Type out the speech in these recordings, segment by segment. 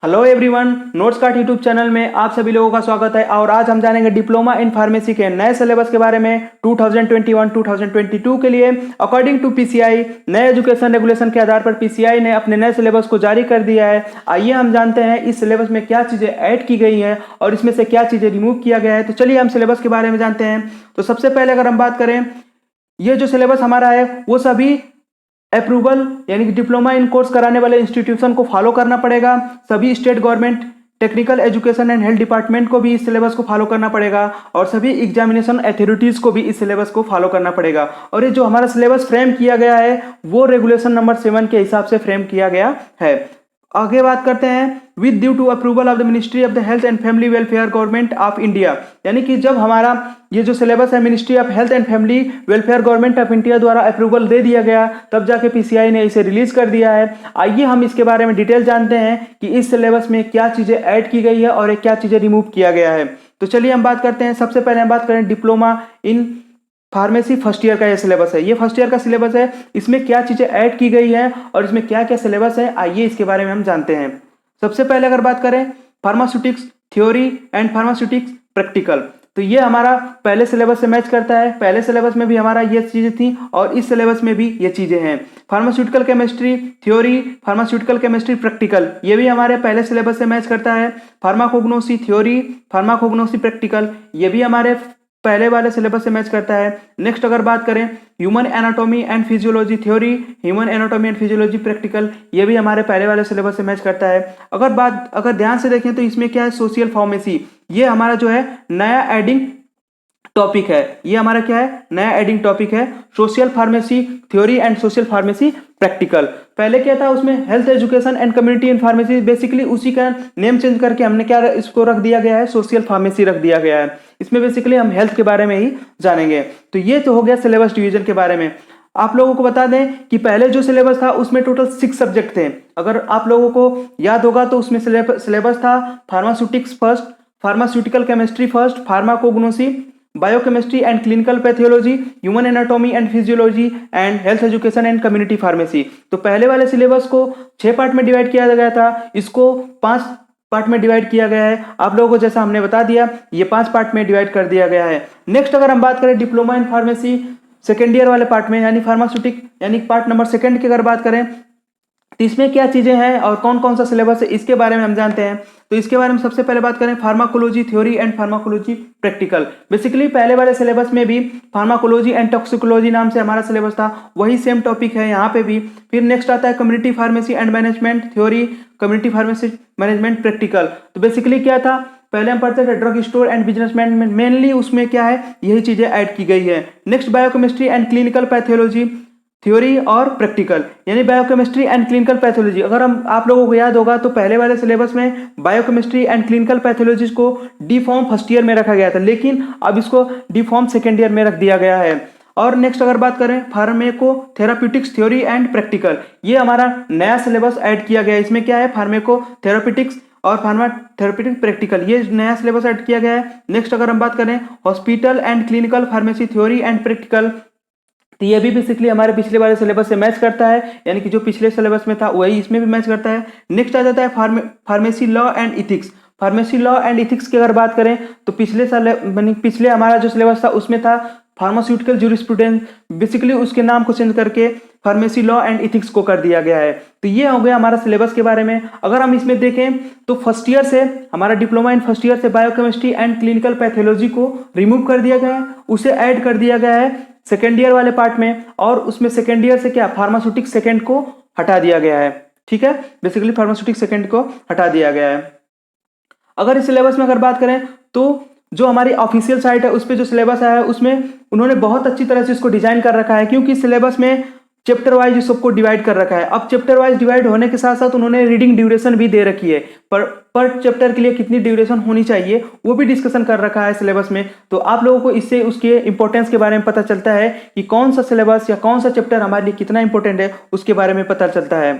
Hello everyone, notes card YouTube channel में आप सभी लोगों का स्वागत है। और आज हम जानेंगे डिप्लोमा इन फार्मेसी के नए सिलेबस के बारे में 2021-2022 के लिए। अकॉर्डिंग टू पीसीआई, नए एजुकेशन रेगुलेशन के आधार पर पीसीआई ने अपने नए सिलेबस को जारी कर दिया है। आइए हम जानते हैं इस सिलेबस में क्या चीज़ें ऐड की गई हैं और इसमें से क्या चीज़ें रिमूव किया गया है। तो चलिए हम सिलेबस के बारे में जानते हैं। तो सबसे पहले अगर हम बात करें, ये जो सिलेबस हमारा है वो सभी अप्रूवल यानी कि डिप्लोमा इन कोर्स कराने वाले इंस्टीट्यूशन को फॉलो करना पड़ेगा। सभी state government technical education and health department को भी इस सिलेबस को फॉलो करना पड़ेगा और सभी एग्जामिनेशन अथॉरिटीज को भी इस सिलेबस को फॉलो करना पड़ेगा। और ये जो हमारा सिलेबस फ्रेम किया गया है वो रेगुलेशन नंबर 7 के हिसाब से फ्रेम किया गया है। आगे बात करते हैं, with due to approval of the ministry of the health and family welfare government of India, यानी कि जब हमारा ये जो सिलेबस है ministry of health and family welfare government of India द्वारा अप्रूवल दे दिया गया, तब जाके पीसीआई ने इसे रिलीज कर दिया है। आइए हम इसके बारे में डिटेल जानते हैं कि इस सिलेबस में क्या चीजें ऐड की गई है और क्या चीजें रिमूव किया गया है। तो चलिए हम बात करते हैं। सबसे पहले हम बात करें diploma in pharmacy first year का ये सिलेबस है। ये फर्स्ट ईयर का सिलेबस है, इसमें क्या चीजें ऐड की गई है और इसमें क्या क्या सिलेबस है, आइए इसके बारे में हम जानते हैं। सबसे पहले अगर बात करें pharmaceutics theory and pharmaceutics practical, तो ये हमारा पहले सिलेबस से मैच करता है। पहले सिलेबस में भी हमारा ये चीजें थी और इस सिलेबस में भी ये चीजें हैं। Pharmaceutical chemistry theory, pharmaceutical chemistry practical, ये भी हमारे पहले सिलेबस से मैच करता है। फार्माकोग्नोसी थ्योरी, फार्माकोग्नोसी प्रैक्टिकल, ये भी हमारे पहले वाले सिलेबस से मैच करता है। नेक्स्ट अगर बात करें human anatomy and physiology theory, human anatomy and physiology practical, ये भी हमारे पहले वाले सिलेबस से मैच करता है। अगर ध्यान से देखें तो इसमें क्या है, सोशल फार्मेसी, ये हमारा जो है नया एडिंग टॉपिक है। ये हमारा क्या है, नया एडिंग टॉपिक है, social pharmacy theory and social pharmacy practical. पहले क्या था उसमें, health education and community in pharmacy, basically उसी का नेम चेंज करके हमने क्या इसको रख दिया गया है, सोशल फार्मेसी रख दिया गया है। इसमें बेसिकली हम हेल्थ के बारे में ही जानेंगे। तो ये तो हो गया सिलेबस डिवीजन के बारे में। आप लोगों को बता दें कि पहले जो सिलेबस था उसमें टोटल 6 सब्जेक्ट थे। अगर आप लोगों को याद होगा तो उसमें सिलेबस था pharmaceutics first, pharmaceutical chemistry first, pharmacognosy, biochemistry and clinical pathology, human anatomy and physiology and health education and community pharmacy. तो पहले वाले सिलेबस को 6 पार्ट में डिवाइड किया गया था, इसको 5 पार्ट में डिवाइड किया गया है। आप लोगों को जैसा हमने बता दिया ये 5 पार्ट में डिवाइड कर दिया गया है। नेक्स्ट अगर हम बात करें diploma in pharmacy second year वाले पार्ट में, यानी फार्मास्यूटिक यानी पार्ट नंबर 2 की अगर बात करें तो इसमें क्या चीजें हैं और कौन कौन सा सिलेबस है इसके बारे में हम जानते हैं। तो इसके बारे में सबसे पहले बात करें pharmacology theory and pharmacology practical. Basically पहले वाले सिलेबस में भी फार्माकोलॉजी एंड टॉक्सिकोलॉजी नाम से हमारा सिलेबस था, वही सेम टॉपिक है यहाँ पे भी। फिर नेक्स्ट आता है community pharmacy and management theory, community pharmacy management practical. तो बेसिकली क्या था, पहले हम पढ़ते थे drug store and business management, mainly उसमें क्या है यही चीजें ऐड की गई है। Next biochemistry and clinical pathology theory और प्रैक्टिकल, यानी बायोकेमिस्ट्री एंड क्लिनिकल पैथोलॉजी। अगर हम आप लोगों को याद होगा तो पहले वाले सिलेबस में बायोकेमिस्ट्री एंड क्लिनिकल पैथोलॉजी को डी फॉर्म फर्स्ट ईयर में रखा गया था, लेकिन अब इसको डी फॉर्म सेकेंड ईयर में रख दिया गया है। और नेक्स्ट अगर बात करें pharmaco therapeutics theory and practical, ये हमारा नया सिलेबस ऐड किया गया है। इसमें क्या है, फार्मेको थेराप्यूटिक्स और फार्मा थेराप्यूटिक प्रैक्टिकल, ये नया सिलेबस ऐड किया गया है। नेक्स्ट अगर हम बात करें hospital and clinical pharmacy theory and practical, तो ये भी बेसिकली हमारे पिछले वाले सिलेबस से मैच करता है, यानी कि जो पिछले सिलेबस में था वही इसमें भी मैच करता है। नेक्स्ट आ जाता है pharmacy law and ethics. Pharmacy law and ethics की अगर बात करें तो पिछले हमारा जो सिलेबस था उसमें था फार्मास्यूटिकल ज्यूरिस्प्रूडेंस, बेसिकली उसके नाम को चेंज करके फार्मेसी लॉ एंड इथिक्स को कर दिया गया है। तो ये हो गया हमारा सिलेबस के बारे में। अगर हम इसमें देखें तो फर्स्ट ईयर से हमारा डिप्लोमा इन फर्स्ट ईयर से बायोकेमिस्ट्री एंड क्लिनिकल पैथोलॉजी को रिमूव कर दिया गया है, उसे ऐड कर दिया गया है सेकेंड ईयर वाले पार्ट में। और उसमें सेकेंड ईयर से क्या फार्मास्यूटिक सेकेंड को हटा दिया गया है, ठीक है, बेसिकली फार्मास्यूटिक सेकेंड को हटा दिया गया है। अगर इस सिलेबस में अगर बात करें तो जो हमारी ऑफिशियल साइट है उस पर जो सिलेबस आया है उसमें उन्होंने बहुत अच्छी तरह से इसको डिजाइन कर रखा है, क्योंकि सिलेबस में चैप्टर वाइज इस सबको डिवाइड कर रखा है। अब चैप्टर वाइज डिवाइड होने के साथ साथ उन्होंने रीडिंग ड्यूरेशन भी दे रखी है, पर चैप्टर के लिए कितनी ड्यूरेशन होनी चाहिए वो भी डिस्कशन कर रखा है सिलेबस में। तो आप लोगों को इससे उसके इंपॉर्टेंस के बारे में पता चलता है कि कौन सा सिलेबस या कौन सा चैप्टर हमारे लिए कितना इंपॉर्टेंट है, उसके बारे में पता चलता है।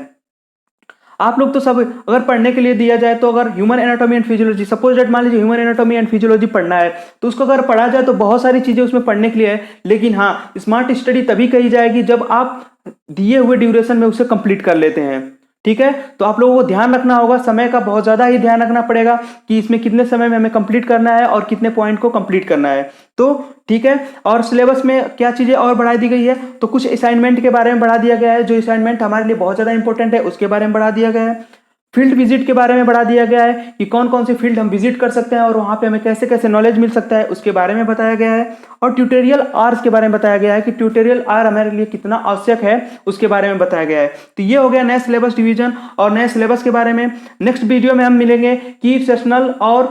आप लोग तो सब अगर पढ़ने के लिए दिया जाए तो अगर human anatomy and physiology, suppose date मान लीजिए ह्यूमन एनाटॉमी एंड फिजियोलॉजी पढ़ना है तो उसको अगर पढ़ा जाए तो बहुत सारी चीजें उसमें पढ़ने के लिए है, लेकिन हाँ स्मार्ट स्टडी तभी कही जाएगी जब आप दिए हुए ड्यूरेशन में उसे कंप्लीट कर लेते हैं। ठीक है। तो आप लोगों को ध्यान रखना होगा, समय का बहुत ज़्यादा ही ध्यान रखना पड़ेगा कि इसमें कितने समय में हमें कंप्लीट करना है और कितने पॉइंट को कंप्लीट करना है। तो ठीक है, और सिलेबस में क्या चीज़ें और बढ़ा दी गई है, तो कुछ असाइनमेंट के बारे में बढ़ा दिया गया है, जो असाइनमेंट हमारे लिए बहुत ज़्यादा इंपॉर्टेंट है उसके बारे में बढ़ा दिया गया है। फील्ड विजिट के बारे में बढ़ा दिया गया है कि कौन कौन से फील्ड हम विजिट कर सकते हैं और वहाँ पे हमें कैसे कैसे नॉलेज मिल सकता है उसके बारे में बताया गया है। और ट्यूटोरियल आवर्स के बारे में बताया गया है कि ट्यूटोरियल आवर हमारे लिए कितना आवश्यक है उसके बारे में बताया गया है। तो ये हो गया नए सिलेबस डिवीजन और नए सिलेबस के बारे में। नेक्स्ट वीडियो में हम मिलेंगे कि सेशनल और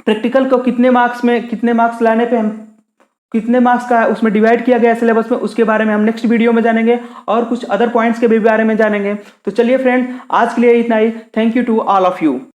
प्रैक्टिकल को कितने मार्क्स लाने पे हम कितने मार्क्स का उसमें डिवाइड किया गया है सिलेबस में, उसके बारे में हम नेक्स्ट वीडियो में जानेंगे और कुछ अदर पॉइंट्स के भी बारे में जानेंगे। तो चलिए फ्रेंड, आज के लिए इतना ही। Thank you to all of you.